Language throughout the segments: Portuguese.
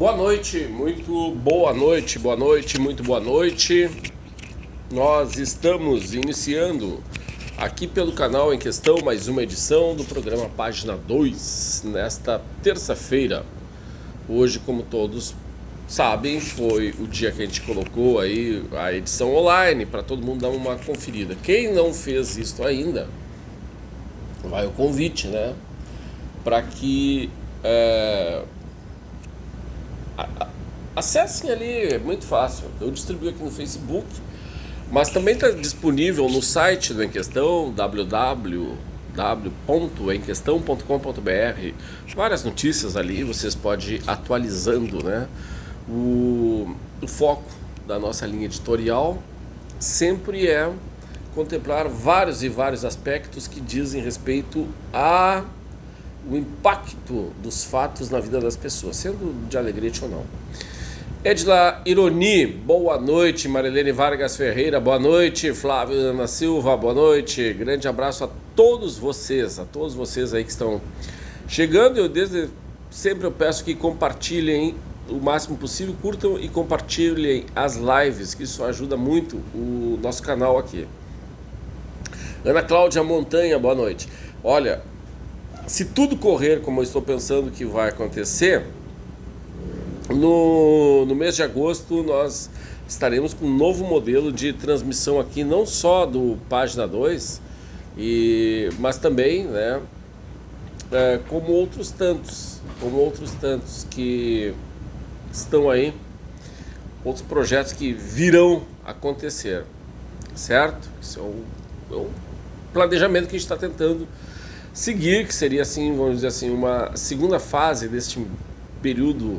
Boa noite, muito boa noite, muito boa noite. Nós estamos iniciando aqui pelo canal em questão mais uma edição do programa Página 2, nesta terça-feira. Hoje, como todos sabem, foi o dia que a gente colocou aí a edição online para todo mundo dar uma conferida. Quem não fez isso ainda, vai o convite, né? Para que acessem ali, é muito fácil. Eu distribuí aqui no Facebook, mas também está disponível no site do Em Questão, www.emquestão.com.br. Várias notícias ali, vocês podem ir atualizando, né? O foco da nossa linha editorial sempre é contemplar vários e vários aspectos que dizem respeito a o impacto dos fatos na vida das pessoas, sendo de alegrete ou não. Edla Ironi, boa noite. Marilene Vargas Ferreira, boa noite. Flávio Ana Silva, boa noite. Grande abraço a todos vocês aí que estão chegando. Eu desde sempre eu peço que compartilhem o máximo possível, curtam e compartilhem as lives, que isso ajuda muito o nosso canal aqui. Ana Cláudia Montanha, boa noite. Olha, se tudo correr como eu estou pensando que vai acontecer, no mês de agosto nós estaremos com um novo modelo de transmissão aqui, não só do Página 2, mas também, né, como outros tantos que estão aí, outros projetos que virão acontecer, certo? Isso é o planejamento que a gente está tentando seguir, que seria assim, vamos dizer assim, uma segunda fase deste período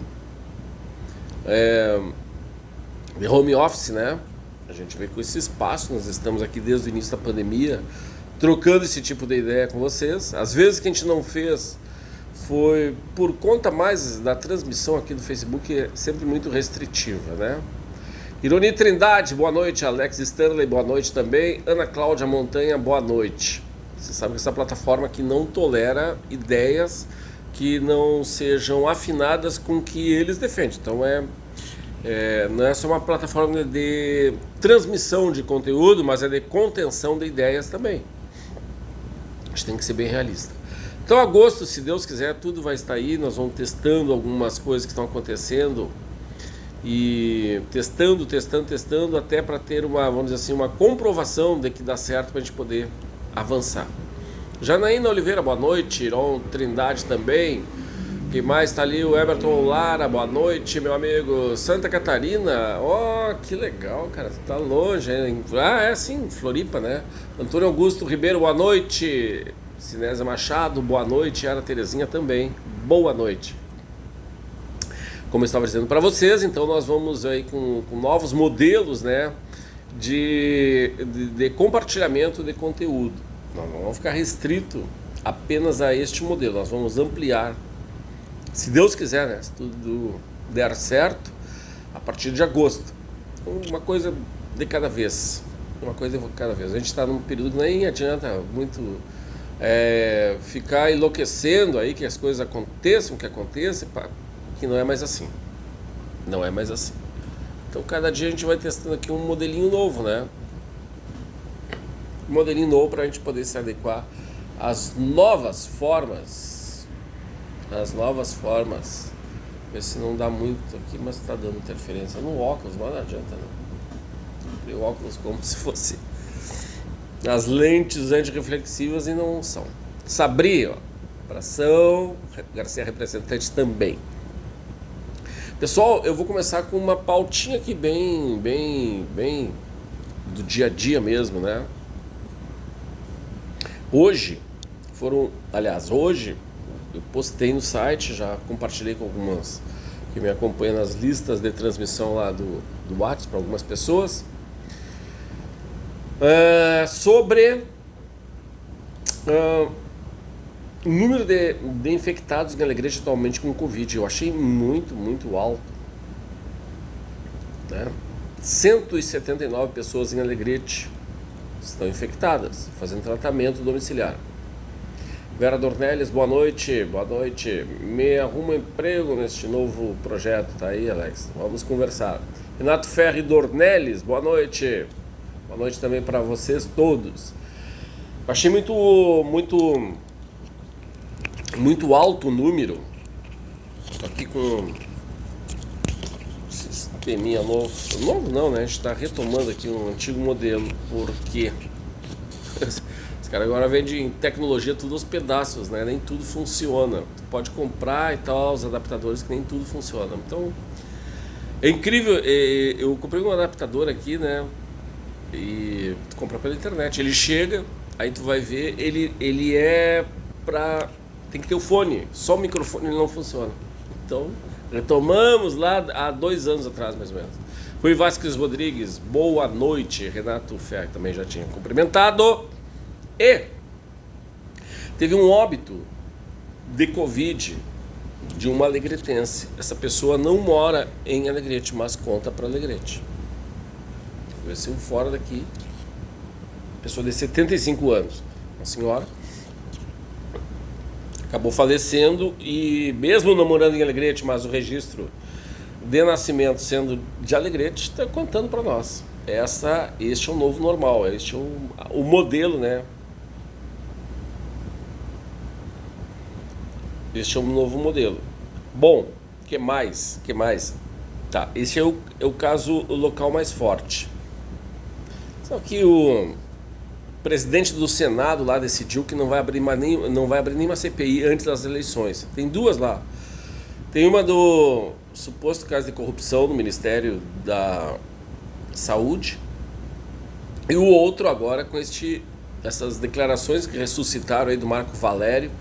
de home office, né? A gente vê com esse espaço, nós estamos aqui desde o início da pandemia, trocando esse tipo de ideia com vocês. Às vezes que a gente não fez foi por conta mais da transmissão aqui do Facebook, é sempre muito restritiva, né? Ironi Trindade, boa noite. Alex Stanley, boa noite também. Ana Cláudia Montanha, boa noite. Você sabe que essa plataforma aqui não tolera ideias que não sejam afinadas com o que eles defendem. Então não é só uma plataforma de transmissão de conteúdo, mas é de contenção de ideias também. A gente tem que ser bem realista. Então, agosto, se Deus quiser, tudo vai estar aí. Nós vamos testando algumas coisas que estão acontecendo e testando até para ter vamos dizer assim, uma comprovação de que dá certo para a gente poder avançar. Janaína Oliveira, boa noite. Iron Trindade também. Quem mais está ali? O Everton Lara, boa noite, meu amigo. Santa Catarina, que legal, cara, tá longe, hein? Sim, Floripa, né? Antônio Augusto Ribeiro, boa noite. Sinésia Machado, boa noite. Ara Terezinha também, boa noite. Como eu estava dizendo para vocês, então nós vamos aí com novos modelos, né, de compartilhamento de conteúdo. Nós não vamos ficar restrito apenas a este modelo, nós vamos ampliar, se Deus quiser, né, se tudo der certo, a partir de agosto. Uma coisa de cada vez, A gente está num período que nem adianta muito ficar enlouquecendo aí que as coisas aconteçam, que não é mais assim. Então cada dia a gente vai testando aqui um modelinho novo, né? Um modelinho novo para a gente poder se adequar às novas formas. Ver se não dá muito aqui, mas está dando interferência no óculos, mas não adianta, né? Comprei o óculos como se fosse as lentes antirreflexivas e não são. Sabri, abração. Garcia representante também. Pessoal, eu vou começar com uma pautinha aqui bem do dia a dia mesmo, né? Hoje eu postei no site, já compartilhei com algumas que me acompanham nas listas de transmissão lá do WhatsApp para algumas pessoas, sobre o número de infectados em Alegrete atualmente com Covid. Eu achei muito alto, né? 179 pessoas em Alegrete estão infectadas, fazendo tratamento domiciliar. Vera Dornelles, boa noite, boa noite. Me arruma emprego neste novo projeto, tá aí, Alex? Vamos conversar. Renato Ferri Dornelles, boa noite. Boa noite também para vocês todos. Achei muito alto o número. Tô aqui com um sisteminha novo. Novo não, né? A gente está retomando aqui um antigo modelo. Por quê? Os caras agora vendem tecnologia tudo aos pedaços, né? Nem tudo funciona. Tu pode comprar e tal, os adaptadores, que nem tudo funciona. Então, é incrível. Eu comprei um adaptador aqui, né? E tu compra pela internet. Ele chega, aí tu vai ver, ele é pra... Tem que ter o fone, só o microfone ele não funciona. Então, retomamos lá há 2 anos atrás, mais ou menos. Rui Vasquez Rodrigues, boa noite. Renato Ferri também já tinha cumprimentado. E teve um óbito de Covid de uma alegretense. Essa pessoa não mora em Alegrete, mas conta para Alegrete. Vai ser um fora daqui. Pessoa de 75 anos. Uma senhora. Acabou falecendo e mesmo não morando em Alegrete, mas o registro de nascimento sendo de Alegrete, está contando para nós. Este é o novo normal, este é o modelo, né? Este é um novo modelo. Bom, que mais? Tá, esse é o caso local mais forte. Só que o presidente do Senado lá decidiu que não vai abrir nenhuma CPI antes das eleições. Tem 2 lá. Tem uma do suposto caso de corrupção no Ministério da Saúde e o outro agora com essas declarações que ressuscitaram aí do Marco Valério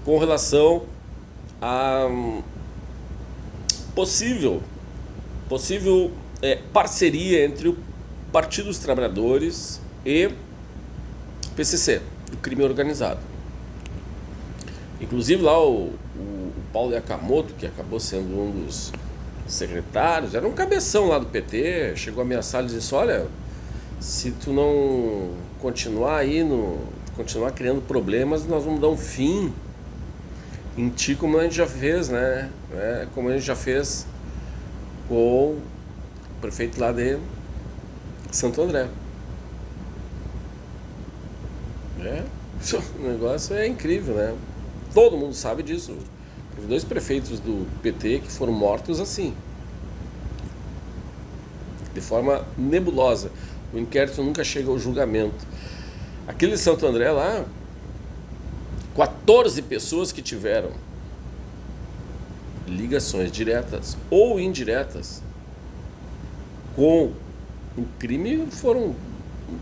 com relação a possível parceria entre o Partido dos Trabalhadores e PCC, do crime organizado. Inclusive lá o Paulo Yakamoto, que acabou sendo um dos secretários, era um cabeção lá do PT, chegou a ameaçar e disse: olha, se tu não continuar continuar criando problemas, nós vamos dar um fim em ti, como a gente já fez, né? Como a gente já fez com o prefeito lá de Santo André. O negócio é incrível, né? Todo mundo sabe disso. Teve 2 prefeitos do PT que foram mortos assim, de forma nebulosa. O inquérito nunca chega ao julgamento. Aquele de Santo André lá, 14 pessoas que tiveram ligações diretas ou indiretas com o crime foram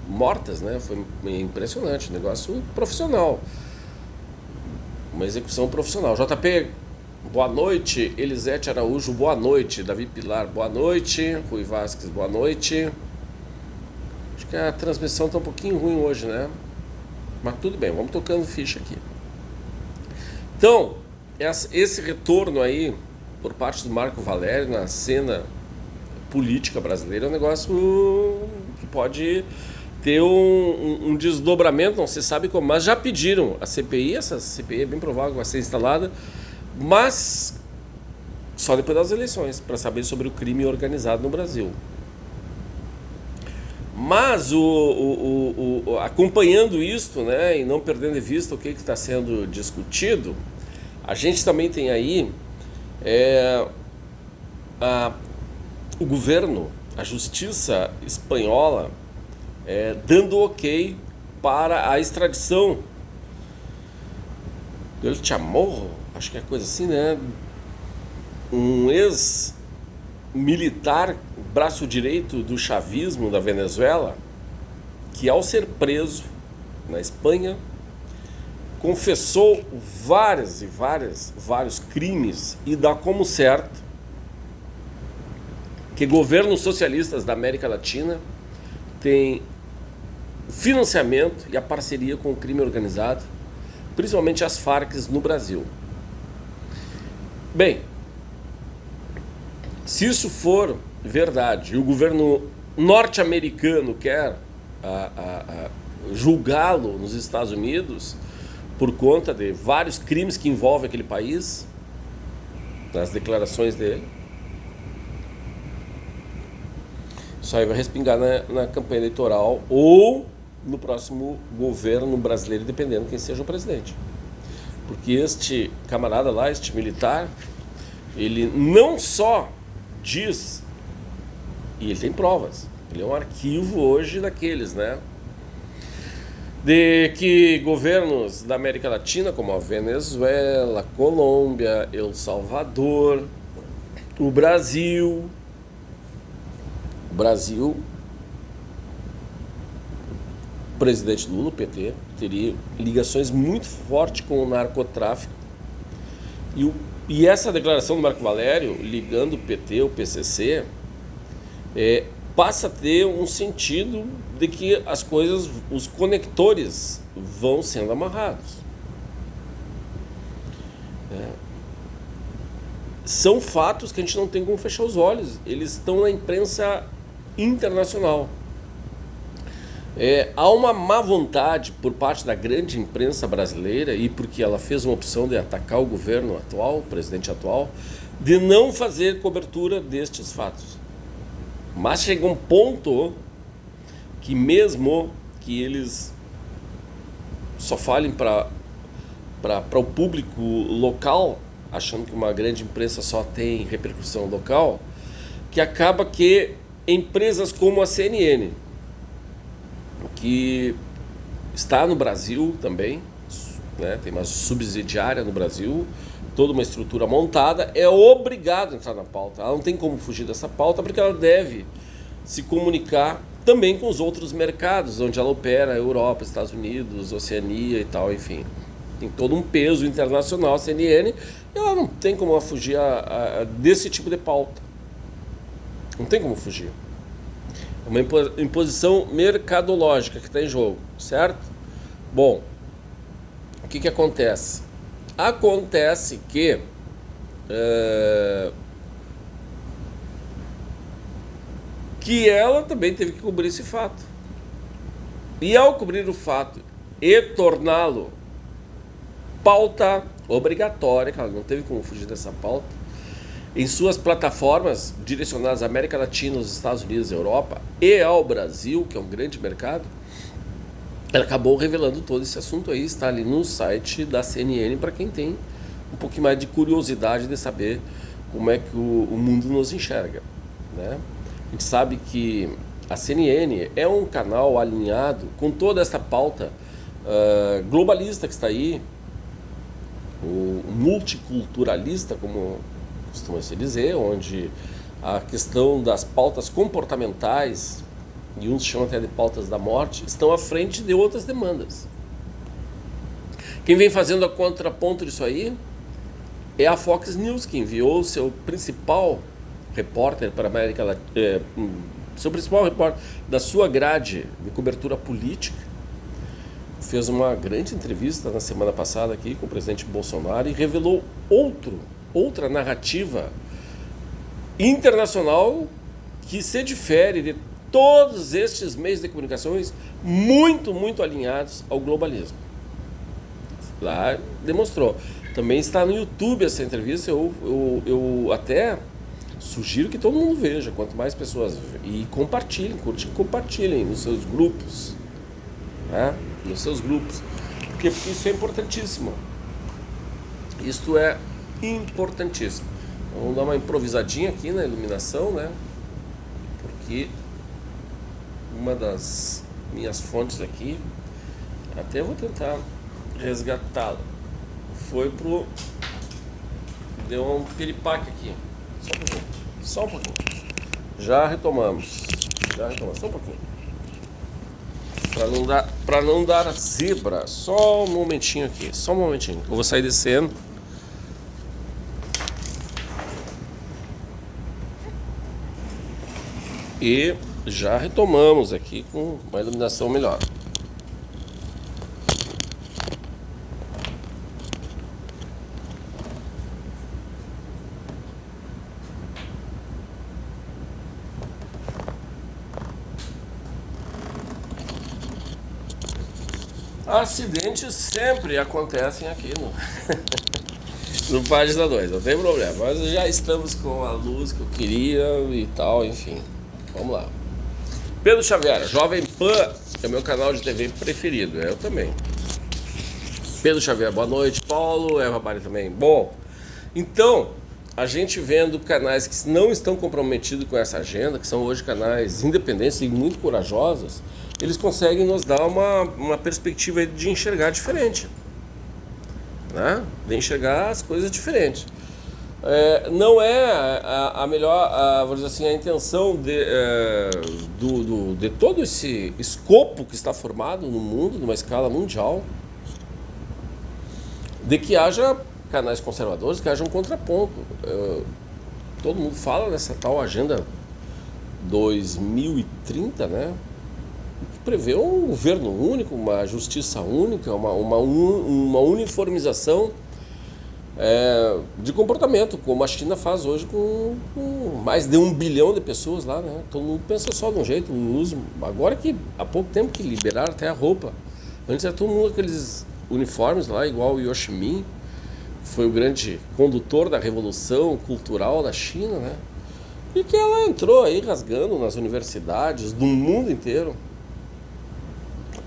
mortas, né? Foi impressionante, negócio profissional, uma execução profissional. JP, boa noite. Elisete Araújo, boa noite. Davi Pilar, boa noite. Rui Vasquez, boa noite. Acho que a transmissão está um pouquinho ruim hoje, né? Mas tudo bem, vamos tocando ficha aqui. Então, esse retorno aí por parte do Marco Valério na cena política brasileira é um negócio que pode ter um desdobramento, não se sabe como, mas já pediram a CPI, essa CPI é bem provável que vai ser instalada, mas só depois das eleições, para saber sobre o crime organizado no Brasil. Mas acompanhando isto, né, e não perdendo de vista o que está sendo discutido, a gente também tem aí o governo, a justiça espanhola, dando ok para a extradição del Chamorro, acho que é coisa assim, né? Um ex-militar, braço direito do chavismo da Venezuela, que ao ser preso na Espanha, confessou vários crimes e dá como certo que governos socialistas da América Latina têm financiamento e a parceria com o crime organizado, principalmente as Farc no Brasil. Bem, se isso for verdade e o governo norte-americano quer julgá-lo nos Estados Unidos, por conta de vários crimes que envolvem aquele país, nas declarações dele. Isso aí vai respingar na campanha eleitoral ou no próximo governo brasileiro, dependendo quem seja o presidente. Porque este camarada lá, este militar, ele não só diz, e ele tem provas, ele é um arquivo hoje daqueles, né? De que governos da América Latina, como a Venezuela, Colômbia, El Salvador, o Brasil, o presidente Lula, o PT, teria ligações muito fortes com o narcotráfico. E essa declaração do Marco Valério, ligando o PT, o PCC, passa a ter um sentido de que as coisas, os conectores vão sendo amarrados. São fatos que a gente não tem como fechar os olhos. Eles estão na imprensa internacional. Há uma má vontade por parte da grande imprensa brasileira, e porque ela fez uma opção de atacar o governo atual, o presidente atual, de não fazer cobertura destes fatos. Mas chega um ponto que mesmo que eles só falem para o público local, achando que uma grande imprensa só tem repercussão local, que acaba que empresas como a CNN, que está no Brasil também, né, tem uma subsidiária no Brasil, toda uma estrutura montada, é obrigada a entrar na pauta. Ela não tem como fugir dessa pauta, porque ela deve se comunicar também com os outros mercados onde ela opera, Europa, Estados Unidos, Oceania e tal, enfim. Tem todo um peso internacional a CNN, e ela não tem como fugir desse tipo de pauta. Não tem como fugir. É uma imposição mercadológica que está em jogo, certo? Bom, o que acontece? Acontece que ela também teve que cobrir esse fato. E ao cobrir o fato e torná-lo pauta obrigatória, que ela não teve como fugir dessa pauta, em suas plataformas direcionadas à América Latina, aos Estados Unidos, Europa e ao Brasil, que é um grande mercado, ela acabou revelando todo esse assunto aí, está ali no site da CNN para quem tem um pouquinho mais de curiosidade de saber como é que o mundo nos enxerga, né? A gente sabe que a CNN é um canal alinhado com toda essa pauta globalista que está aí, o multiculturalista, como costuma se dizer, onde a questão das pautas comportamentais, e uns chamam até de pautas da morte, estão à frente de outras demandas. Quem vem fazendo a contraponto disso aí é a Fox News, que enviou seu principal repórter para a América Latina, seu principal repórter da sua grade de cobertura política, fez uma grande entrevista na semana passada aqui com o presidente Bolsonaro e revelou outra narrativa internacional que se difere de todos estes meios de comunicações muito, muito alinhados ao globalismo. Lá demonstrou. Também está no YouTube essa entrevista, eu até sugiro que todo mundo veja, quanto mais pessoas e compartilhem, compartilhem nos seus grupos, né? Nos seus grupos, porque isso é importantíssimo. Isto é importantíssimo. Vamos dar uma improvisadinha aqui na iluminação, né? Porque uma das minhas fontes aqui, até vou tentar resgatá-la, deu um piripaque aqui. Só um pouquinho. Já retomamos, só um pouquinho. Para não dar zebra, só um momentinho aqui, eu vou sair descendo. E já retomamos aqui com uma iluminação melhor. Acidentes sempre acontecem aqui no Página 2, não tem problema. Mas já estamos com a luz que eu queria e tal, enfim. Vamos lá. Pedro Xavier, Jovem Pan é o meu canal de TV preferido, eu também. Pedro Xavier, boa noite. Paulo, Eva Bari também. Bom, então, a gente vendo canais que não estão comprometidos com essa agenda, que são hoje canais independentes e muito corajosos, eles conseguem nos dar uma perspectiva de enxergar diferente, né? De enxergar as coisas diferentes. Não é a melhor, vamos dizer assim, a intenção de todo esse escopo que está formado no mundo, numa escala mundial, de que haja canais conservadores, que haja um contraponto. Todo mundo fala dessa tal agenda 2030, né? Que prevê um governo único, uma justiça única, uma uniformização de comportamento, como a China faz hoje com mais de 1 bilhão de pessoas lá, né? Todo mundo pensa só de um jeito, agora que há pouco tempo que liberaram até a roupa. Antes era todo mundo aqueles uniformes lá, igual o Ho Chi Minh, que foi o grande condutor da revolução cultural da China, né? E que ela entrou aí rasgando nas universidades do mundo inteiro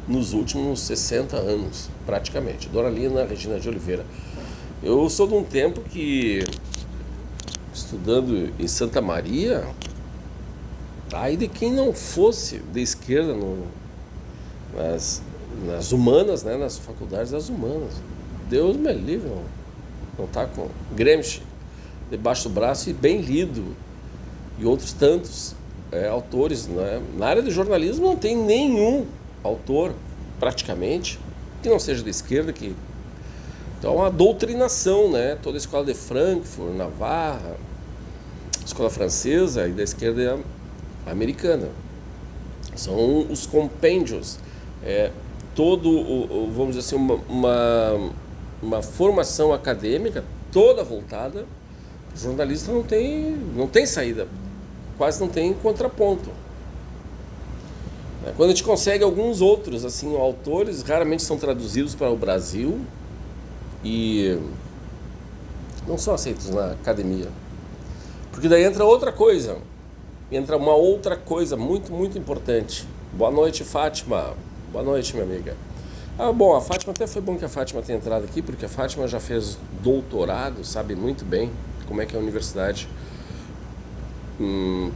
nos últimos 60 anos, praticamente. Dona Lina Regina de Oliveira. Eu sou de um tempo que, estudando em Santa Maria, aí de quem não fosse de esquerda nas humanas, né, nas faculdades das humanas. Deus me livre, não tá com Gramsci debaixo do braço e bem lido, e outros tantos autores, né? Na área do jornalismo não tem nenhum autor, praticamente, que não seja da esquerda, então é uma doutrinação, né? Toda a escola de Frankfurt, Navarra, escola francesa e da esquerda americana. São os compêndios, vamos dizer assim, uma formação acadêmica toda voltada. O jornalista não tem saída, quase não tem contraponto. Quando a gente consegue alguns outros assim, autores, raramente são traduzidos para o Brasil e não são aceitos na academia. Porque daí entra outra coisa, uma outra coisa muito, muito importante. Boa noite, Fátima. Boa noite, minha amiga. Bom, a Fátima, até foi bom que a Fátima tenha entrado aqui, porque a Fátima já fez doutorado, sabe muito bem como é que é a universidade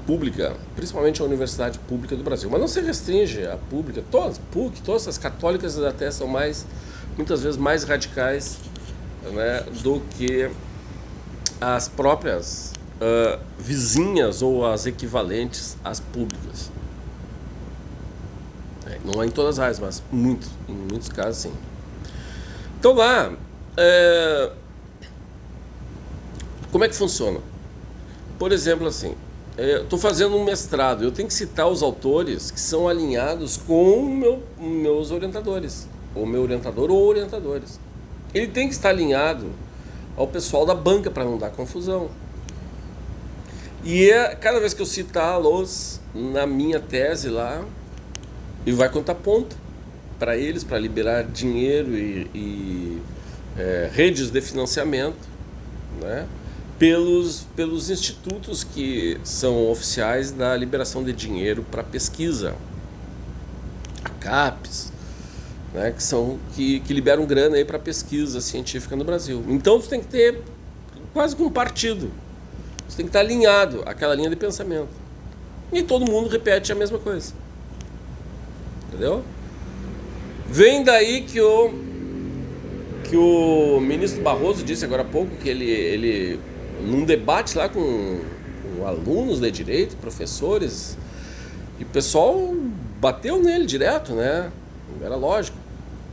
pública, principalmente a universidade pública do Brasil. Mas não se restringe à pública, todas, PUC, todas as católicas até são muitas vezes mais radicais, né, do que as próprias vizinhas ou as equivalentes às públicas. Não é em todas as áreas, mas em muitos casos sim. Então lá, como é que funciona? Por exemplo, assim, estou fazendo um mestrado, eu tenho que citar os autores que são alinhados com meus orientadores, ou meu orientador ou orientadores. Ele tem que estar alinhado ao pessoal da banca para não dar confusão. E cada vez que eu citá-los na minha tese lá, e vai contar ponto para eles, para liberar dinheiro e redes de financiamento, né, pelos institutos que são oficiais da liberação de dinheiro para pesquisa, a CAPES, né, que liberam grana aí para pesquisa científica no Brasil. Então tu tem que ter quase que um partido, você tem que estar alinhado àquela linha de pensamento. E todo mundo repete a mesma coisa. Entendeu? Vem daí que o ministro Barroso disse agora há pouco que ele num debate lá com alunos de direito, professores, e o pessoal bateu nele direto, né? Era lógico.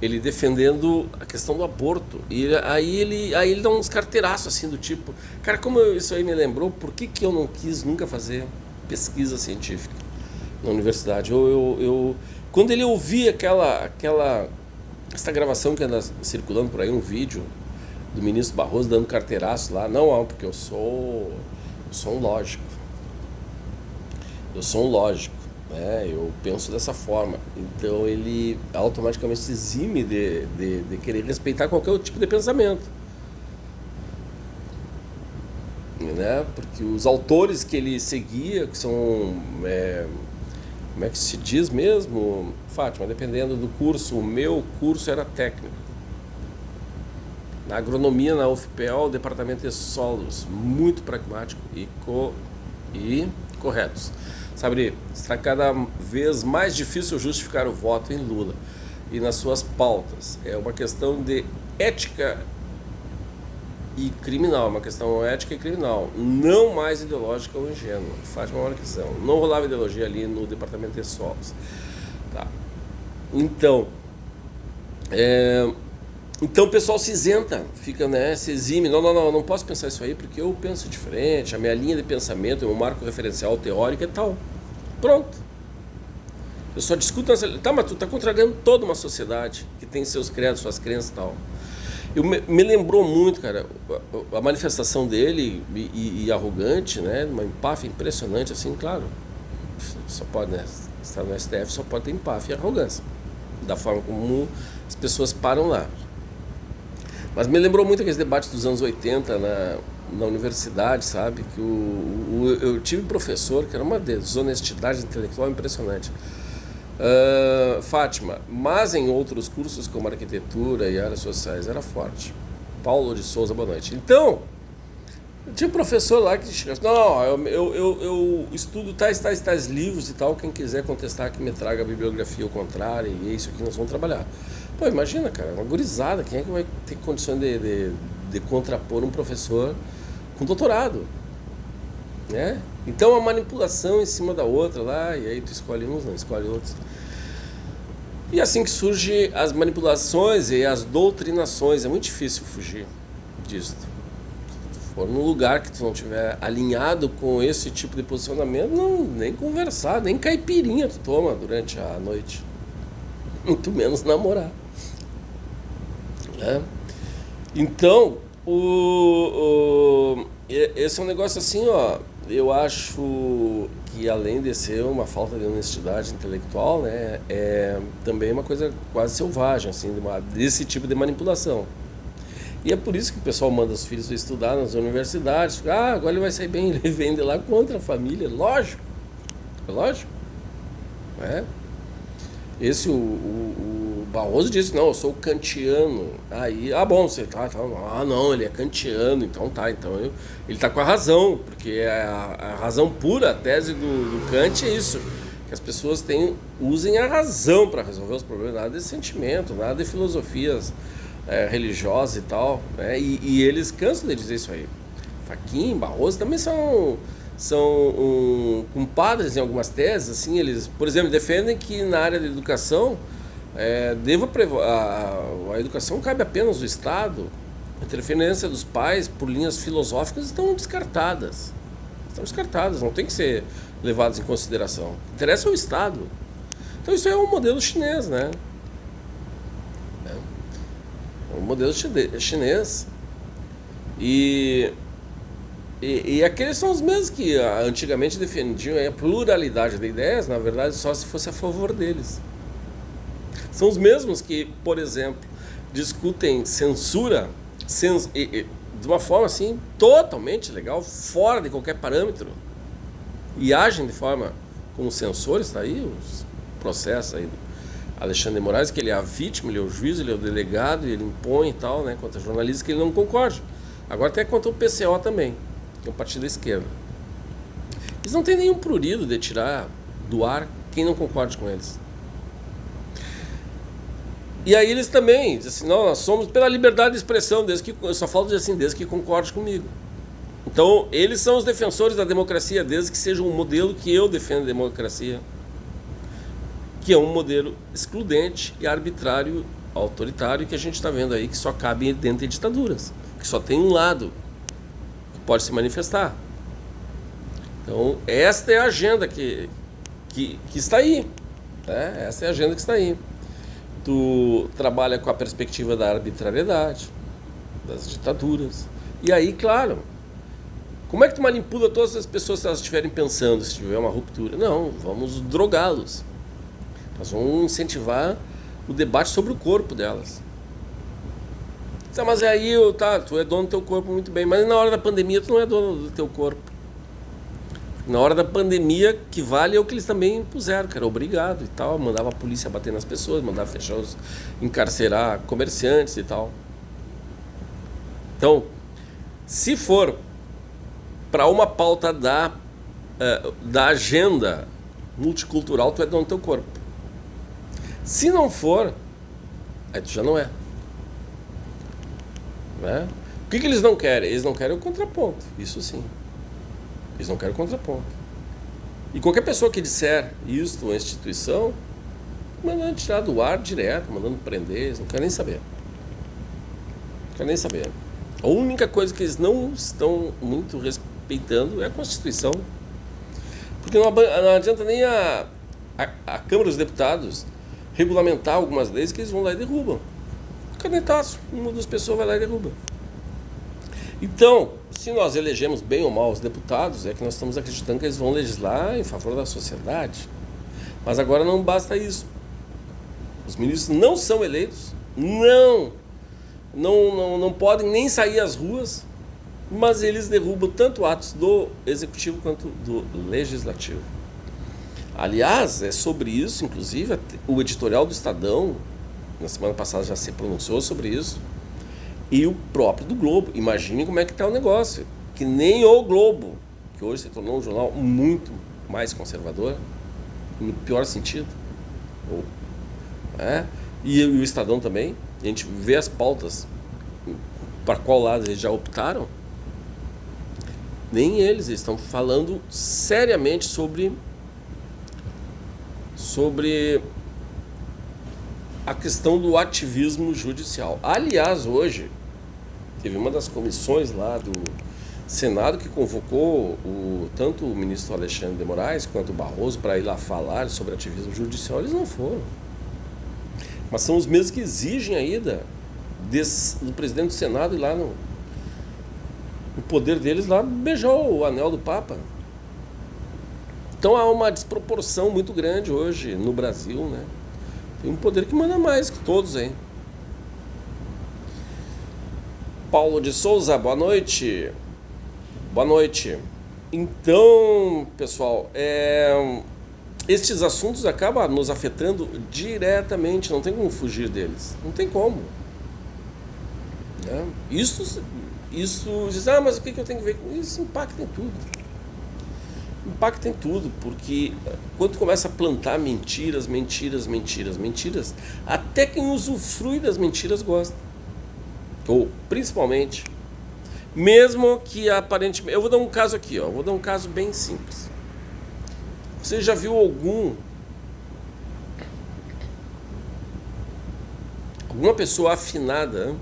Ele defendendo a questão do aborto. E aí ele dá uns carteiraços assim do tipo, cara, como isso aí me lembrou, por que eu não quis nunca fazer pesquisa científica na universidade? Quando ele ouvia essa gravação que anda circulando por aí, um vídeo do ministro Barroso dando carteiraço lá, porque eu sou um lógico. Eu sou um lógico. Eu penso dessa forma. Então ele automaticamente se exime de querer respeitar qualquer outro tipo de pensamento. Né? Porque os autores que ele seguia, que são, como é que se diz mesmo, Fátima, dependendo do curso, o meu curso era técnico. Na agronomia, na UFPEL, o departamento de solos, muito pragmático e corretos. Sabe, está cada vez mais difícil justificar o voto em Lula e nas suas pautas. É uma questão de ética e criminal, uma questão ética e criminal, não mais ideológica ou ingênua. Fátima Marquesão, não rolava ideologia ali no departamento de solos. Tá. Então o pessoal se isenta, fica, né, se exime. Não posso pensar isso aí porque eu penso diferente, a minha linha de pensamento, o meu marco referencial teórico é tal. Pronto. Eu só discuto nessa... Tá, mas tu tá contrariando toda uma sociedade que tem seus credos, suas crenças e tal. Me lembrou muito, cara, a manifestação dele e arrogante, né, uma empáfia impressionante, assim, claro. Só pode, né, estar no STF, só pode ter empáfia e arrogância, da forma como as pessoas param lá. Mas me lembrou muito aqueles debates dos anos 80 na universidade, sabe? Que eu tive um professor que era uma desonestidade intelectual impressionante. Fátima, mas em outros cursos como arquitetura e áreas sociais era forte. Paulo de Souza, boa noite. Então, tinha um professor lá que disse, não, eu estudo tais livros e tal, quem quiser contestar que me traga a bibliografia ao contrário, e é isso que nós vamos trabalhar. Pô, imagina, cara, uma gurizada, quem é que vai ter condições de contrapor um professor com doutorado? Né? Então a manipulação em cima da outra lá, e aí tu escolhe uns, não escolhe outros. E assim que surgem as manipulações e as doutrinações, é muito difícil fugir disso. Se tu for num lugar que tu não estiver alinhado com esse tipo de posicionamento, não, nem conversar, nem caipirinha tu toma durante a noite. Muito menos namorar. Né? Então, esse é um negócio assim, ó. Eu acho que além de ser uma falta de honestidade intelectual, né, é também uma coisa quase selvagem, assim, desse tipo de manipulação. E é por isso que o pessoal manda os filhos estudar nas universidades. Agora ele vai sair bem, ele vem de lá contra a família, lógico. É. Esse, o Barroso disse, não, eu sou kantiano. Aí, bom, você tá, não, ele é kantiano, então tá, então ele tá com a razão, porque a razão pura, a tese do Kant é isso, que as pessoas usem a razão para resolver os problemas, nada de sentimento, nada de filosofias religiosas e tal, né? E eles cansam de dizer isso aí. Fachin, Barroso também são compadres em algumas teses, assim, eles, por exemplo, defendem que na área da educação a educação cabe apenas ao Estado. A interferência dos pais por linhas filosóficas estão descartadas, não tem que ser levadas em consideração. O que interessa é o Estado. Então isso é um modelo chinês, né? É um modelo chinês. E aqueles são os mesmos que antigamente defendiam a pluralidade de ideias, na verdade, só se fosse a favor deles. São os mesmos que, por exemplo, discutem censura de uma forma assim totalmente legal, fora de qualquer parâmetro, e agem de forma como censores. Está aí os processos aí do Alexandre de Moraes, que ele é a vítima, ele é o juiz, ele é o delegado, e ele impõe e tal, né, contra jornalistas que ele não concorde. Agora até contra o PCO também, que é um partido da esquerda. Eles não têm nenhum prurido de tirar do ar quem não concorde com eles. E aí eles também dizem assim, não, nós somos pela liberdade de expressão, eu só falo assim, desde que concorde comigo. Então, eles são os defensores da democracia, desde que seja um modelo que eu defendo a democracia, que é um modelo excludente e arbitrário, autoritário, que a gente está vendo aí, que só cabe dentro de ditaduras, que só tem um lado que pode se manifestar. Então, esta é a agenda que está aí. Né? Essa é a agenda que está aí. Tu trabalha com a perspectiva da arbitrariedade, das ditaduras. E aí, claro, Como é que tu manipula todas as pessoas se elas estiverem pensando, se tiver uma ruptura? Não, vamos drogá-los. Nós vamos incentivar o debate sobre o corpo delas. Mas aí, tu é dono do teu corpo, muito bem, mas na hora da pandemia tu não é dono do teu corpo. Na hora da pandemia, que vale é o que eles também puseram, que era obrigado e tal, mandava a polícia bater nas pessoas, mandava encarcerar comerciantes e tal. Então, se for para uma pauta da agenda multicultural, tu é dono do teu corpo. Se não for, aí tu já não é. Né? O que eles não querem? Eles não querem o contraponto, isso sim. Eles não querem o contraponto. E qualquer pessoa que disser isto, uma instituição, mandando tirar do ar direto, mandando prender, eles não querem nem saber. Não querem nem saber. A única coisa que eles não estão muito respeitando é a Constituição. Porque não adianta nem a Câmara dos Deputados regulamentar algumas leis que eles vão lá e derrubam. Canetaço, uma das pessoas vai lá e derruba. Então, se nós elegemos bem ou mal os deputados, é que nós estamos acreditando que eles vão legislar em favor da sociedade. Mas agora não basta isso. Os ministros não são eleitos, não podem nem sair às ruas, mas eles derrubam tanto atos do executivo quanto do legislativo. Aliás, é sobre isso, inclusive, o editorial do Estadão, na semana passada já se pronunciou sobre isso, e o próprio do Globo. Imaginem como é que está o negócio, que nem o Globo, que hoje se tornou um jornal muito mais conservador, no pior sentido, e o Estadão também, a gente vê as pautas para qual lado eles já optaram, nem eles estão falando seriamente sobre a questão do ativismo judicial. Aliás, hoje teve uma das comissões lá do Senado que convocou tanto o ministro Alexandre de Moraes quanto o Barroso para ir lá falar sobre ativismo judicial. Eles não foram. Mas são os mesmos que exigem a ida do presidente do Senado ir lá no poder deles lá beijar o anel do Papa. Então há uma desproporção muito grande hoje no Brasil, né? Tem um poder que manda mais que todos, hein? Paulo de Souza, boa noite. Boa noite. Então, pessoal, estes assuntos acabam nos afetando diretamente, não tem como fugir deles. Não tem como. Né? Isso diz, mas o que eu tenho que ver com isso? Impacta em tudo. Impacta em tudo, porque quando começa a plantar mentiras, até quem usufrui das mentiras gosta. Ou, principalmente, mesmo que aparentemente... Eu vou dar um caso aqui, vou dar um caso bem simples. Você já viu alguma pessoa afinada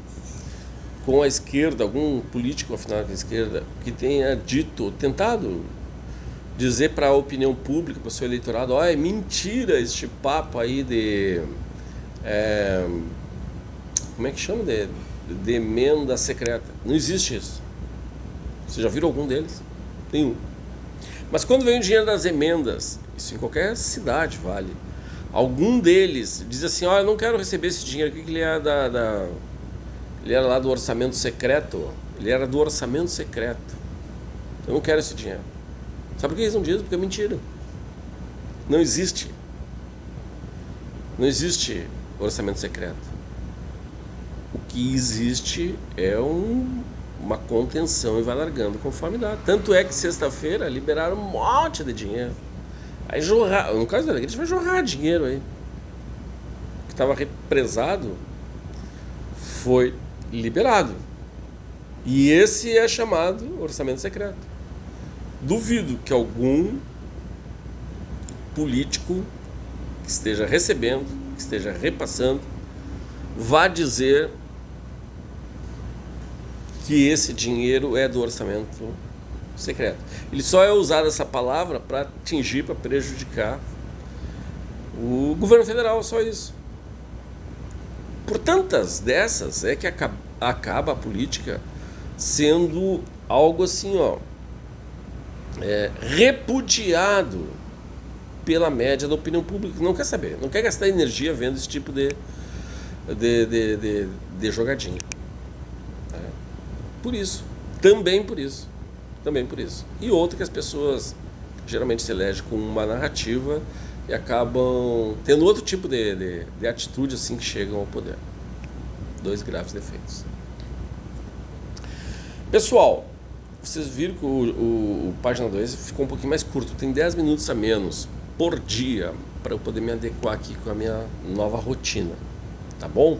com a esquerda, algum político afinado com a esquerda, que tenha tentado dizer para a opinião pública, para o seu eleitorado, é mentira este papo aí de... como é que chama? De emenda secreta. Não existe isso. Vocês já viram algum deles? Nenhum. Mas quando vem o dinheiro das emendas, isso em qualquer cidade vale, algum deles diz assim, eu não quero receber esse dinheiro aqui, que ele era ele era lá do orçamento secreto. Ele era do orçamento secreto. Eu não quero esse dinheiro. Sabe por que eles não dizem? Porque é mentira. Não existe. Não existe orçamento secreto. O que existe é uma contenção e vai largando conforme dá. Tanto é que sexta-feira liberaram um monte de dinheiro. Aí no caso da igreja vai jorrar dinheiro aí. O que estava represado foi liberado. E esse é chamado orçamento secreto. Duvido que algum político que esteja recebendo, que esteja repassando, vá dizer que esse dinheiro é do orçamento secreto. Ele só é usado essa palavra para atingir, para prejudicar o governo federal, só isso. Por tantas dessas é que acaba a política sendo algo assim, repudiado pela média da opinião pública, que não quer saber, não quer gastar energia vendo esse tipo de jogadinha. Por isso, também por isso. E outra que as pessoas geralmente se elegem com uma narrativa e acabam tendo outro tipo de atitude assim que chegam ao poder. 2 graves defeitos. Pessoal, vocês viram que o Página 2 ficou um pouquinho mais curto, tem 10 minutos a menos por dia para eu poder me adequar aqui com a minha nova rotina, tá bom?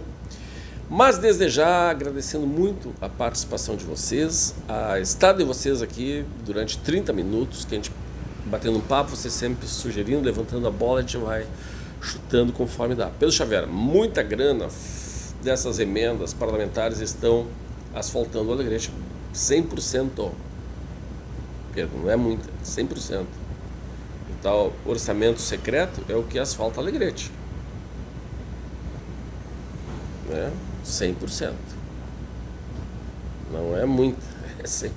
Mas desde já agradecendo muito a participação de vocês, a estada de vocês aqui durante 30 minutos, que a gente batendo um papo, vocês sempre sugerindo, levantando a bola, a gente vai chutando conforme dá. Pedro Xavier, muita grana dessas emendas parlamentares estão asfaltando o Alegrete, 100%. Pedro, não é muita, 100%. O tal orçamento secreto é o que asfalta Alegrete. Né? 100%. Não é muito, é 100%.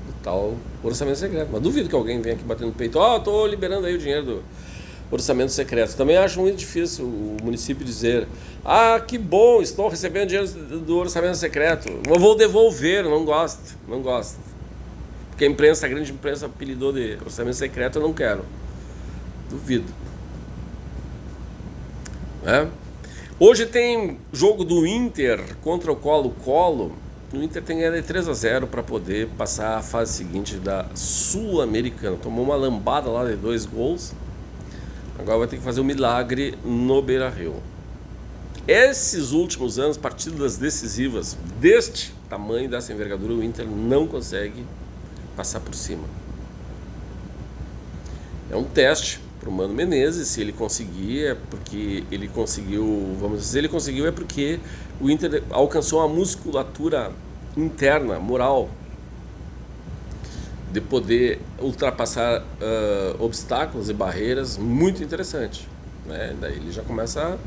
O tal orçamento secreto. Mas duvido que alguém venha aqui batendo no peito, estou liberando aí o dinheiro do orçamento secreto. Também acho muito difícil o município dizer, que bom, estou recebendo dinheiro do orçamento secreto, eu vou devolver, não gosto. Porque a imprensa, a grande imprensa apelidou de orçamento secreto, eu não quero. Duvido. Hoje tem jogo do Inter contra o Colo-Colo. O Inter tem que ganhar de 3-0 para poder passar a fase seguinte da Sul-Americana. Tomou uma lambada lá de 2 gols. Agora vai ter que fazer um milagre no Beira-Rio. Esses últimos anos, partidas decisivas deste tamanho, dessa envergadura, o Inter não consegue passar por cima. É um teste para o Mano Menezes. Se ele conseguir, é porque ele conseguiu, vamos dizer, ele conseguiu é porque o Inter alcançou uma musculatura interna, moral, de poder ultrapassar obstáculos e barreiras muito interessante, né? Daí ele já começa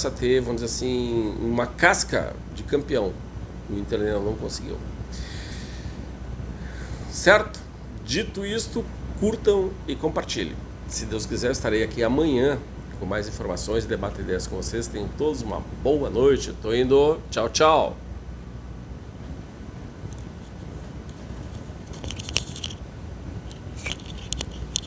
a ter, vamos dizer assim, uma casca de campeão. O Inter ainda não conseguiu. Certo? Dito isto, curtam e compartilhem. Se Deus quiser, eu estarei aqui amanhã com mais informações e debate ideias com vocês. Tenham todos uma boa noite. Estou indo. Tchau, tchau.